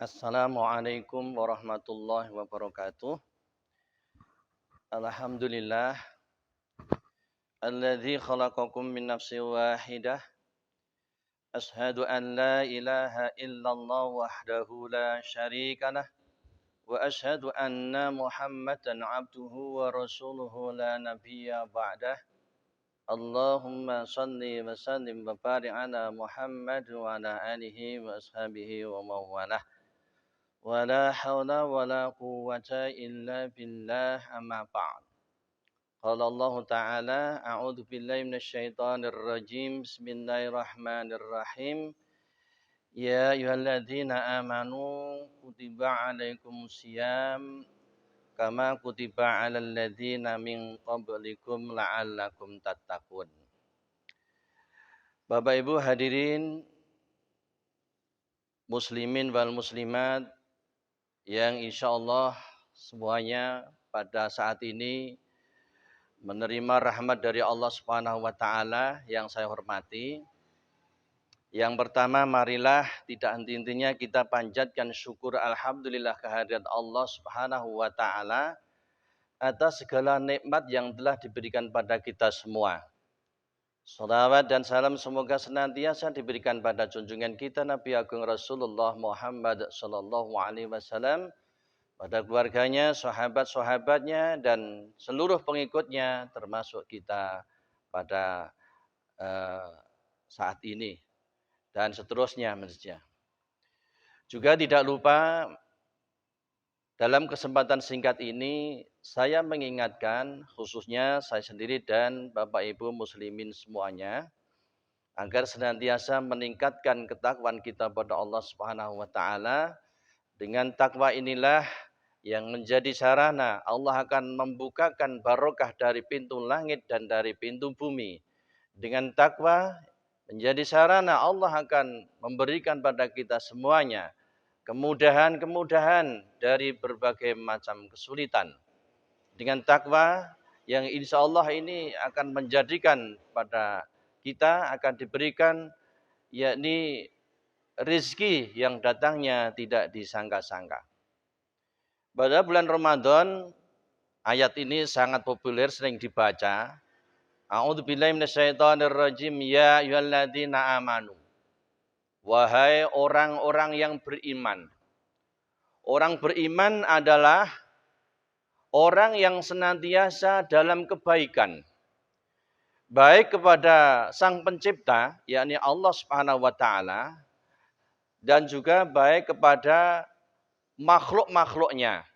Assalamualaikum warahmatullahi wabarakatuh. Alhamdulillah alladzi khalaqakum min nafsin wahidah. Ashhadu an la ilaha illallah wahdahu la syarika lah wa ashhadu anna Muhammadan abduhu wa rasuluhu la nabiyya ba'dah. Allahumma salli wa sallim wa barik ala Muhammad wa ala alihi wa ashabihi wa mawalah. ولا حول ولا قوة إلا بالله أما بعد. قال الله تعالى أعوذ بالله من الشيطان الرجيم بسم الله الرحمن الرحيم يا أيها الذين آمنوا كتب عليكم الصيام كما كتب على الذين من قبلكم لعلكم تتقون. Bapak Ibu hadirin muslimin wal muslimat yang insya Allah semuanya pada saat ini menerima rahmat dari Allah Subhanahu wa taala yang saya hormati. Yang pertama, marilah tidak henti-hentinya kita panjatkan syukur alhamdulillah kehadirat Allah Subhanahu wa taala atas segala nikmat yang telah diberikan pada kita semua. Salawat dan salam semoga senantiasa diberikan pada junjungan kita Nabi Agung Rasulullah Muhammad sallallahu alaihi wasallam, pada keluarganya, sahabat-sahabatnya, dan seluruh pengikutnya termasuk kita pada saat ini dan seterusnya. Juga tidak lupa dalam kesempatan singkat ini saya mengingatkan khususnya saya sendiri dan Bapak Ibu muslimin semuanya agar senantiasa meningkatkan ketakwaan kita pada Allah Subhanahu wa taala. Dengan takwa inilah yang menjadi sarana Allah akan membukakan barokah dari pintu langit dan dari pintu bumi. Dengan takwa menjadi sarana Allah akan memberikan pada kita semuanya kemudahan-kemudahan dari berbagai macam kesulitan. Dengan takwa yang insya Allah ini akan menjadikan pada kita akan diberikan yakni rezeki yang datangnya tidak disangka-sangka. Pada bulan Ramadan ayat ini sangat populer, sering dibaca. A'udzubillahi minasyaitonirrajim ya ayyuhalladzina amanu. Wahai orang-orang yang beriman. Orang beriman adalah orang yang senantiasa dalam kebaikan. Baik kepada Sang Pencipta, yakni Allah Subhanahu wa taala, dan juga baik kepada makhluk-makhluknya,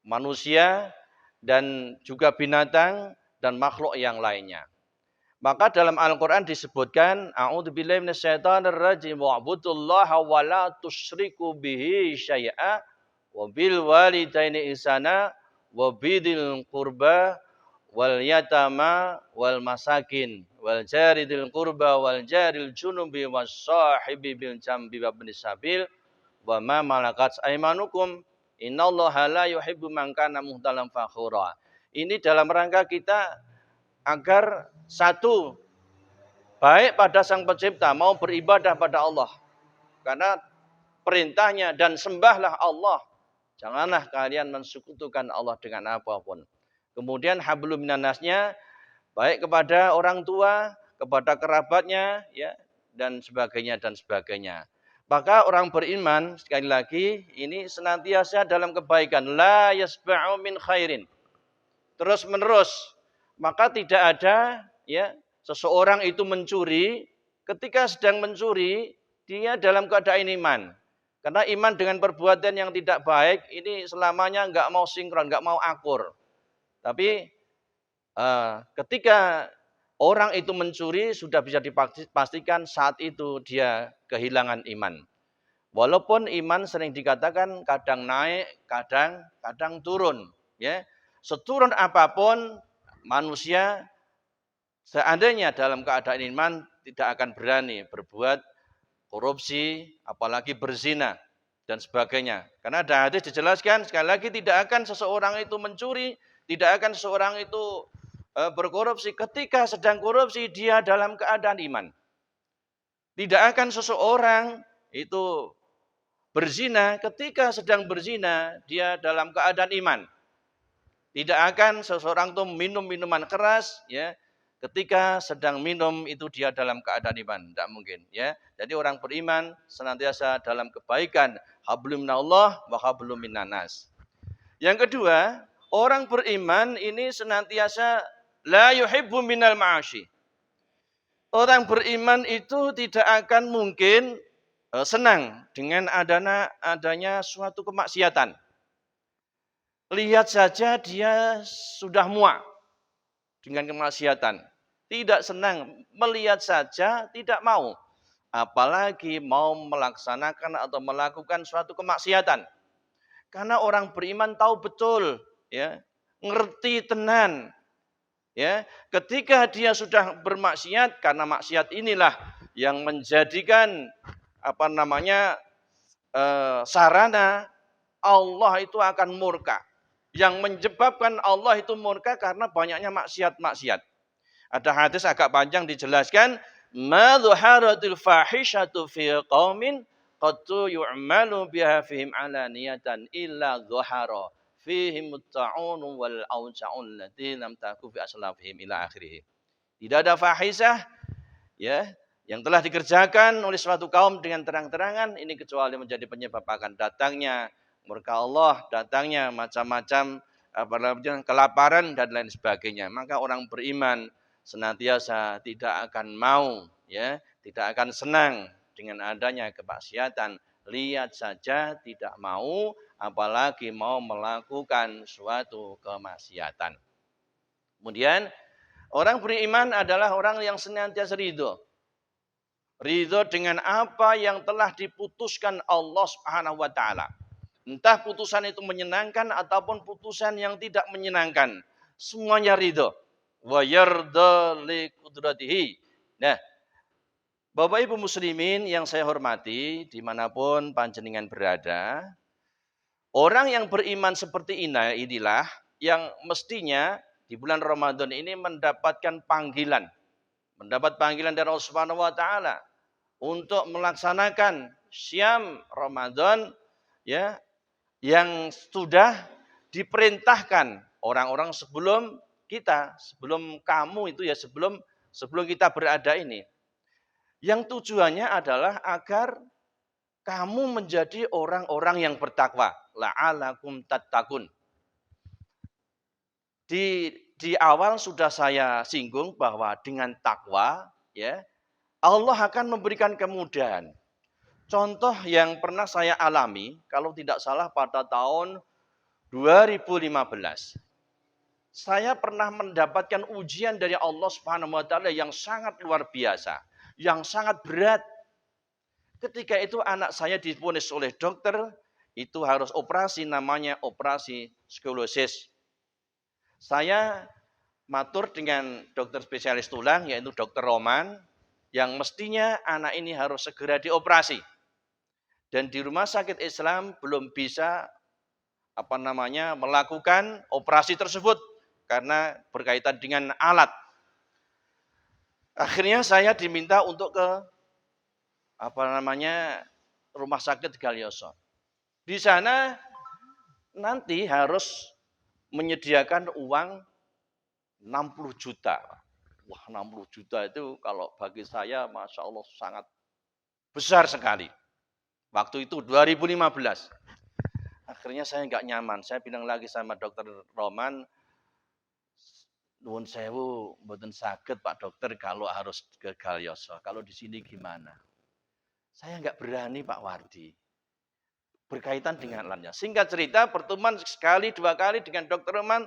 manusia dan juga binatang dan makhluk yang lainnya. Maka dalam Al-Quran disebutkan, A'udzubillahi minasyaitonirrajim wa'budullaha wa la tusyriku bihi syai'a wa bil walidaini ihsana wa bidil qurba wal yatama wal masakin wal jaridil qurba wal jaril junubi was sahibi bil jambi wa ibnis sabil wa ma malakat aymanukum innallaha la yuhibbu man kana muhtalan fakhura. Ini dalam rangka kita agar satu, baik pada Sang Pencipta, mau beribadah pada Allah. Karena perintahnya dan sembahlah Allah. Janganlah kalian mensekutukan Allah dengan apapun. Kemudian hablum minannasnya, baik kepada orang tua, kepada kerabatnya, ya, dan sebagainya dan sebagainya. Maka orang beriman, sekali lagi, ini senantiasa dalam kebaikan. La yasba'u min khairin. Terus menerus. Maka tidak ada ya seseorang itu mencuri, ketika sedang mencuri dia dalam keadaan iman. Karena iman dengan perbuatan yang tidak baik ini selamanya enggak mau sinkron, enggak mau akur. Tapi ketika orang itu mencuri sudah bisa dipastikan saat itu dia kehilangan iman. Walaupun iman sering dikatakan kadang naik, kadang turun, ya. Seturun apapun manusia seandainya dalam keadaan iman tidak akan berani berbuat korupsi, apalagi berzina dan sebagainya. Karena ada hadis dijelaskan sekali lagi tidak akan seseorang itu mencuri, tidak akan seseorang itu berkorupsi ketika sedang korupsi dia dalam keadaan iman. Tidak akan seseorang itu berzina, ketika sedang berzina, dia dalam keadaan iman. Tidak akan seseorang itu minum minuman keras, ya. Ketika sedang minum itu dia dalam keadaan iman, tidak mungkin, ya. Jadi orang beriman senantiasa dalam kebaikan, hablum minallah wa hablum minannas. Yang kedua, orang beriman ini senantiasa la yuhibbu minal ma'ashi. Orang beriman itu tidak akan mungkin senang dengan adanya suatu kemaksiatan. Lihat saja dia sudah muak dengan kemaksiatan. Tidak senang, melihat saja tidak mau. Apalagi mau melaksanakan atau melakukan suatu kemaksiatan. Karena orang beriman tahu betul, ya, ngerti tenan. Ya, ketika dia sudah bermaksiat, karena maksiat inilah yang menjadikan sarana Allah itu akan murka. Yang menyebabkan Allah itu murka karena banyaknya maksiat-maksiat. Ada hadis agak panjang dijelaskan, ma dhuharatil fahishatu fi qaumin qattu yu'malu biha fihim alaniyatan illa dhuhara fihim at-ta'un wal awja'un lati lam taku fi aslafihim ila akhirih. Tidak ada fahisyah, ya, yang telah dikerjakan oleh suatu kaum dengan terang-terangan ini kecuali menjadi penyebab akan datangnya murka Allah, datangnya macam-macam kelaparan dan lain sebagainya. Maka orang beriman senantiasa tidak akan mau, ya, tidak akan senang dengan adanya kemaksiatan. Lihat saja tidak mau, apalagi mau melakukan suatu kemaksiatan. Kemudian orang beriman adalah orang yang senantiasa ridho. Ridho dengan apa yang telah diputuskan Allah Subhanahu wa taala. Entah putusan itu menyenangkan ataupun putusan yang tidak menyenangkan. Semuanya ridho. Wa yarda li qudratihi. Nah, Bapak Ibu muslimin yang saya hormati, dimanapun panjenengan berada, orang yang beriman seperti inilah yang mestinya di bulan Ramadan ini mendapatkan panggilan. Mendapat panggilan dari Allah Subhanahu wa taala untuk melaksanakan syam Ramadan, ya, yang sudah diperintahkan orang-orang sebelum kita, sebelum kamu itu, ya, sebelum kita berada ini. Yang tujuannya adalah agar kamu menjadi orang-orang yang bertakwa. La'alakum tattaqun. Di awal sudah saya singgung bahwa dengan takwa, ya, Allah akan memberikan kemudahan. Contoh yang pernah saya alami, kalau tidak salah pada tahun 2015. Saya pernah mendapatkan ujian dari Allah Subhanahu wa taala yang sangat luar biasa, yang sangat berat. Ketika itu anak saya divonis oleh dokter, itu harus operasi, namanya operasi sklerosis. Saya matur dengan dokter spesialis tulang, yaitu dokter Roman, yang mestinya anak ini harus segera dioperasi. Dan di rumah sakit Islam belum bisa melakukan operasi tersebut karena berkaitan dengan alat. Akhirnya saya diminta untuk ke rumah sakit Galioso. Di sana nanti harus menyediakan uang 60 juta. Wah, 60 juta itu kalau bagi saya Masya Allah sangat besar sekali. Waktu itu 2015. Akhirnya saya nggak nyaman. Saya bilang lagi sama dokter Roman, nuwun sewu, mboten saged Pak Dokter kalau harus ke Galioso. Kalau di sini gimana? Saya nggak berani Pak Wardi. Berkaitan dengan lannya. Singkat cerita, pertemuan sekali, 2 kali dengan dokter Roman,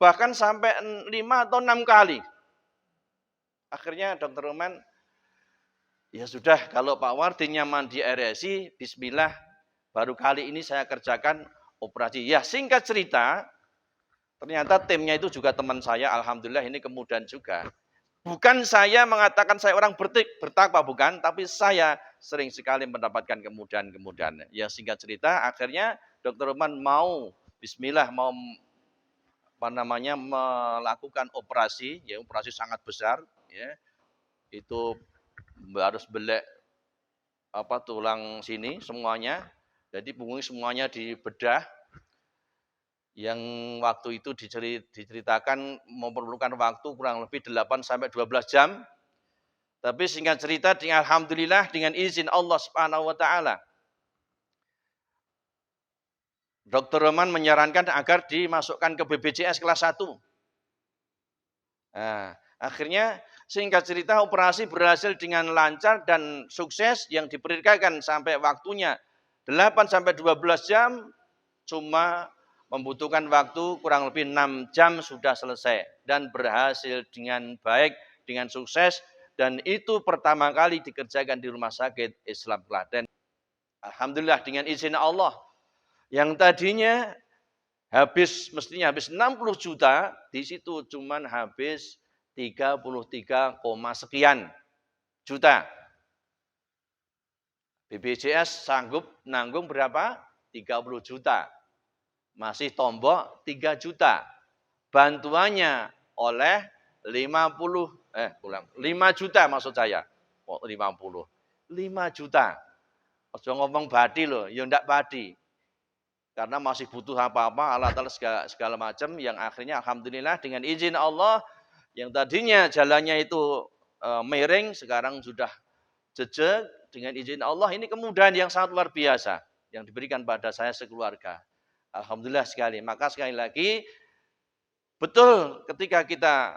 bahkan sampai 5 atau 6 kali. Akhirnya dokter Roman, ya sudah, kalau Pak Wardi nyaman di RSI, bismillah, baru kali ini saya kerjakan operasi. Ya, singkat cerita, ternyata timnya itu juga teman saya, alhamdulillah ini kemudahan juga. Bukan saya mengatakan saya orang bertakwa, bukan, tapi saya sering sekali mendapatkan kemudahan-kemudahan. Ya, singkat cerita, akhirnya dokter Roman mau, bismillah, mau melakukan operasi, ya operasi sangat besar, ya. Itu harus belek tulang sini semuanya, Jadi punggungnya semuanya dibedah. Yang waktu itu diceritakan memerlukan waktu kurang lebih 8 sampai 12 jam. Tapi singkat cerita, alhamdulillah dengan izin Allah Subhanahu wa taala, Dr. Roman menyarankan agar dimasukkan ke BPJS kelas 1. Nah, akhirnya singkat cerita operasi berhasil dengan lancar dan sukses. Yang diperkirakan sampai waktunya 8 sampai 12 jam, cuma membutuhkan waktu kurang lebih 6 jam sudah selesai. Dan berhasil dengan baik, dengan sukses. Dan itu pertama kali dikerjakan di Rumah Sakit Islam Klaten. Alhamdulillah dengan izin Allah. Yang tadinya mestinya habis 60 juta, di situ cuman habis 33, sekian juta. BPJS sanggup nanggung berapa? 30 juta. Masih tombok 3 juta. Bantuannya oleh 5 juta maksud saya. 50. 5 juta. Ojo ngomong badi loh, ya ndak badi. Karena masih butuh apa-apa, alat-alat segala macam yang akhirnya alhamdulillah dengan izin Allah yang tadinya jalannya itu miring sekarang sudah jejak dengan izin Allah. Ini kemudahan yang sangat luar biasa yang diberikan pada saya sekeluarga. Alhamdulillah sekali. Maka sekali lagi betul ketika kita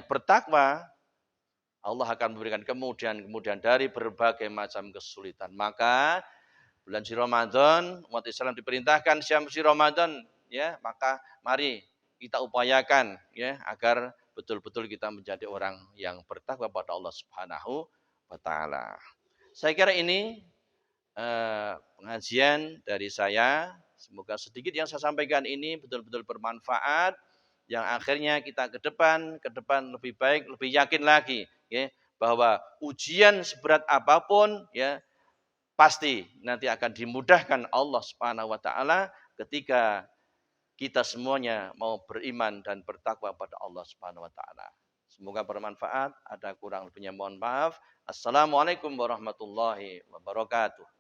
bertakwa, Allah akan memberikan kemudahan dari berbagai macam kesulitan. Maka bulan suci Ramadan, umat Islam diperintahkan siam suci Ramadan, ya, maka mari kita upayakan ya agar betul-betul kita menjadi orang yang bertakwa pada Allah Subhanahu wa taala. Saya kira ini pengajian dari saya. Semoga sedikit yang saya sampaikan ini betul-betul bermanfaat, yang akhirnya kita ke depan lebih baik, lebih yakin lagi ya bahwa ujian seberat apapun ya pasti nanti akan dimudahkan Allah Subhanahu wa taala ketika kita semuanya mau beriman dan bertakwa pada Allah Subhanahu wa taala. Semoga bermanfaat. Ada kurang lebihnya mohon maaf. Assalamualaikum warahmatullahi wabarakatuh.